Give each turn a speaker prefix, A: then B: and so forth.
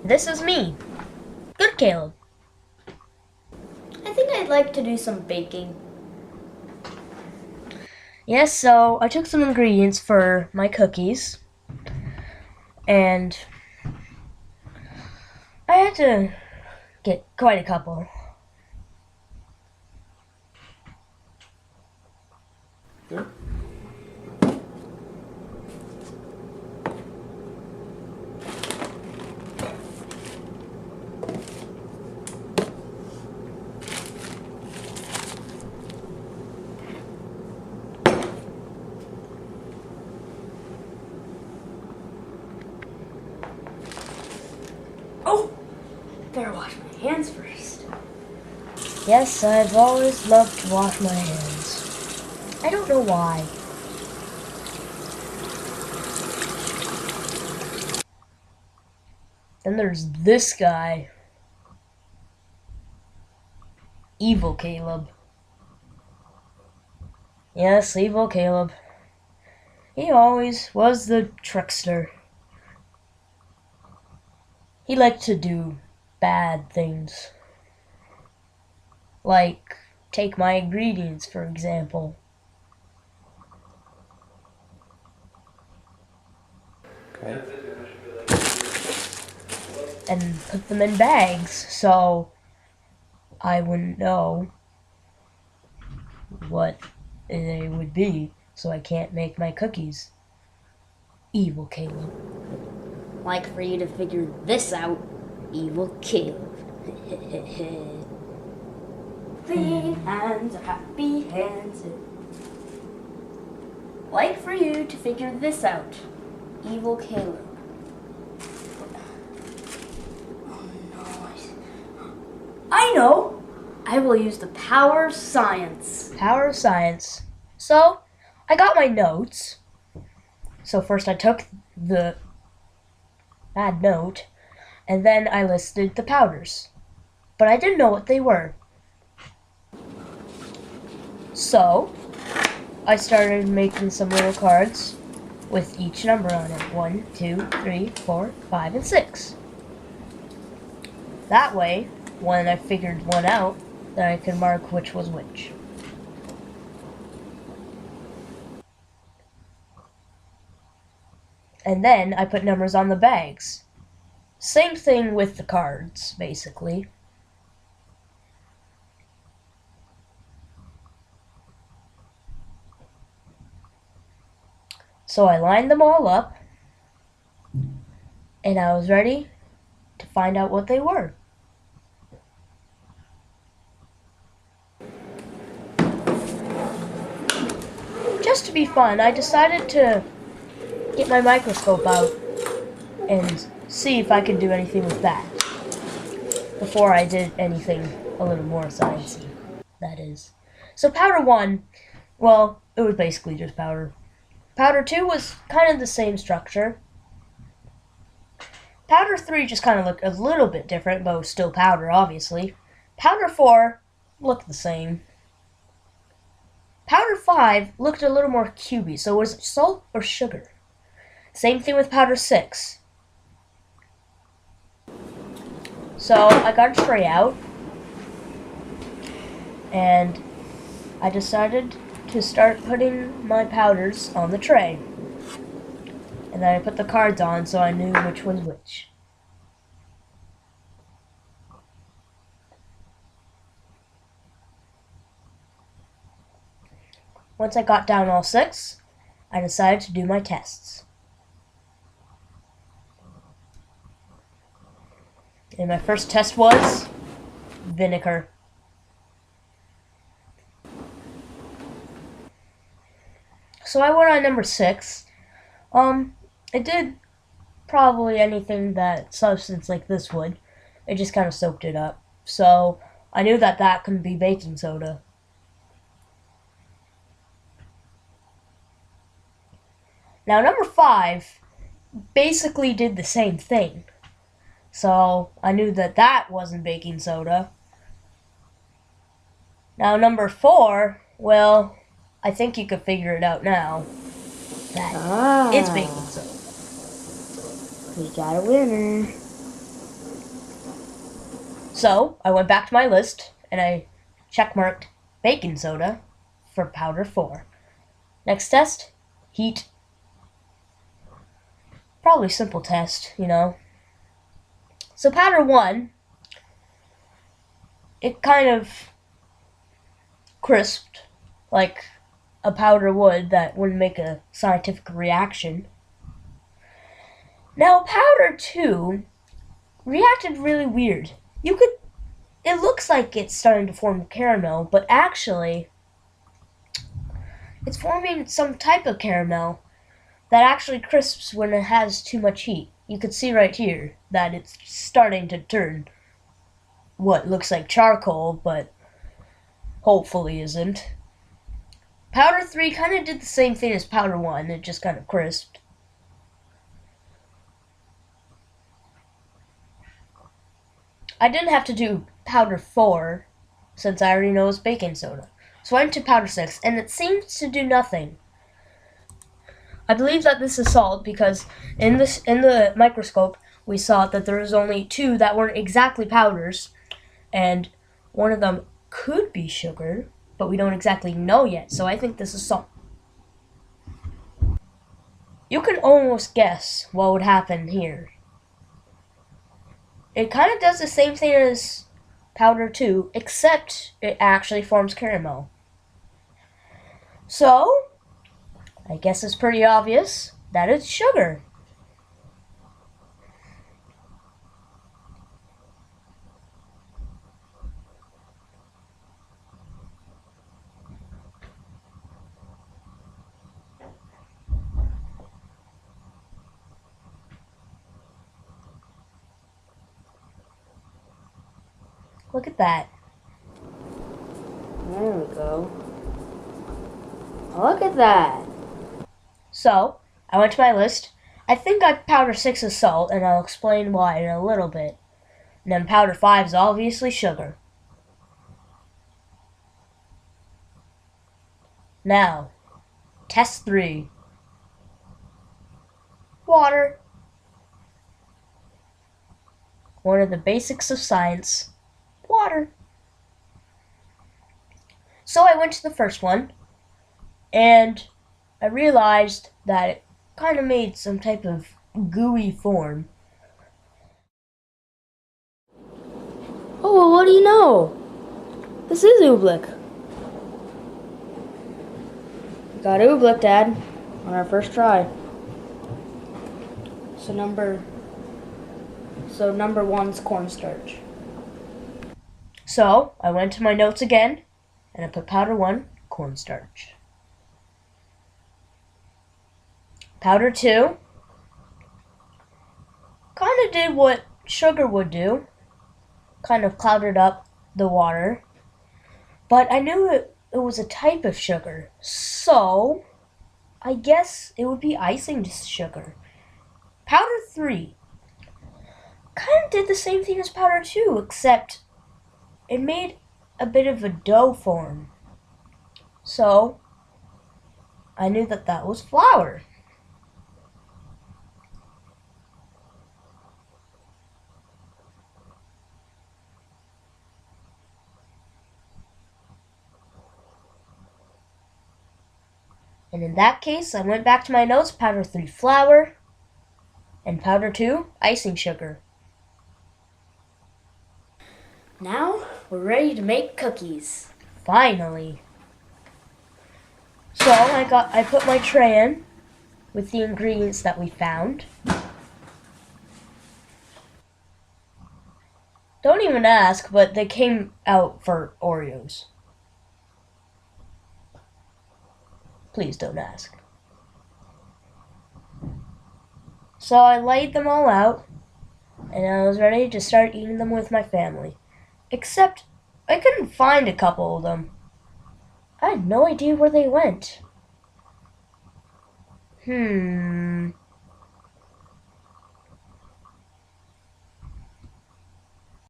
A: This is me. Good Caleb.
B: I think I'd like to do some baking.
A: Yes, so I took some ingredients for my cookies, and I had to get quite a couple.
B: Oh, better wash my hands first.
A: Yes, I've always loved to wash my hands. I don't know why. Then there's this guy. Evil Caleb. Yes, Evil Caleb. He always was the trickster. He liked to do bad things. Like, take my ingredients, for example.
C: Okay.
A: And put them in bags so I wouldn't know what they would be, so I can't make my cookies. Evil Caleb.
B: Like for you to figure this out, Evil Caleb. Clean hands are happy hands. Like for you to figure this out, Evil Caleb. Oh no. I know! I will use the power of science.
A: Power of science. So, I got my notes. So first I took the bad note, and then I listed the powders. But I didn't know what they were. So, I started making some little cards with each number on it. 1, 2, 3, 4, 5, and 6. That way, when I figured one out, then I could mark which was which. And then I put numbers on the bags. Same thing with the cards, basically. So I lined them all up, and I was ready to find out what they were. Just to be fun, I decided to get my microscope out and see if I could do anything with that before I did anything a little more sciencey, that is. So powder 1, well, it was basically just powder. Powder 2 was kind of the same structure. Powder 3 just kind of looked a little bit different, but was still powder, obviously. Powder 4 looked the same. Powder 5 looked a little more cubey, so was it salt or sugar? Same thing with powder 6. So I got a tray out, and I decided to start putting my powders on the tray. And then I put the cards on so I knew which was which. Once I got down all 6, I decided to do my tests. And my first test was vinegar. So I went on number 6. It did probably anything that substance like this would. It just kind of soaked it up. So I knew that that couldn't be baking soda. Now number 5 basically did the same thing. So I knew that that wasn't baking soda. Now number 4, well, I think you could figure it out now. That it's baking soda.
B: We got a winner.
A: So I went back to my list and I checkmarked baking soda for powder 4. Next test, heat. Probably simple test, you know. So powder 1, it kind of crisped like a powder would that wouldn't make a scientific reaction. Now powder 2 reacted really weird. It looks like it's starting to form caramel, but actually it's forming some type of caramel that actually crisps when it has too much heat. You can see right here that it's starting to turn what looks like charcoal, but hopefully isn't. Powder 3 kind of did the same thing as powder 1, it just kind of crisped. I didn't have to do powder 4 since I already know it's baking soda. So I went to powder 6 and it seems to do nothing. I believe that this is salt because in the microscope we saw that there was only 2 that weren't exactly powders, and one of them could be sugar, but we don't exactly know yet, so I think this is salt. You can almost guess what would happen here. It kind of does the same thing as powder 2, except it actually forms caramel. So, I guess it's pretty obvious that it's sugar. Look at that.
B: There we go. Look at that.
A: So, I went to my list. I think powder 6 is salt, and I'll explain why in a little bit. And then powder 5 is obviously sugar. Now, test 3. Water. One of the basics of science. Water. So I went to the first one, and I realized that it kind of made some type of gooey form.
B: Oh, well, what do you know? This is oobleck. We got oobleck, Dad, on our first try. So number 1's cornstarch.
A: So I went to my notes again, and I put powder 1, cornstarch. Powder 2 kind of did what sugar would do, kind of clouded up the water, but I knew it was a type of sugar, so I guess it would be icing sugar. Powder 3 kind of did the same thing as powder 2, except it made a bit of a dough form. So I knew that was flour. And in that case, I went back to my notes, powder 3 flour, and powder 2 icing sugar.
B: Now we're ready to make cookies.
A: Finally. So I put my tray in with the ingredients that we found. Don't even ask, but they came out for Oreos. Please don't ask. So I laid them all out, and I was ready to start eating them with my family. Except, I couldn't find a couple of them. I had no idea where they went.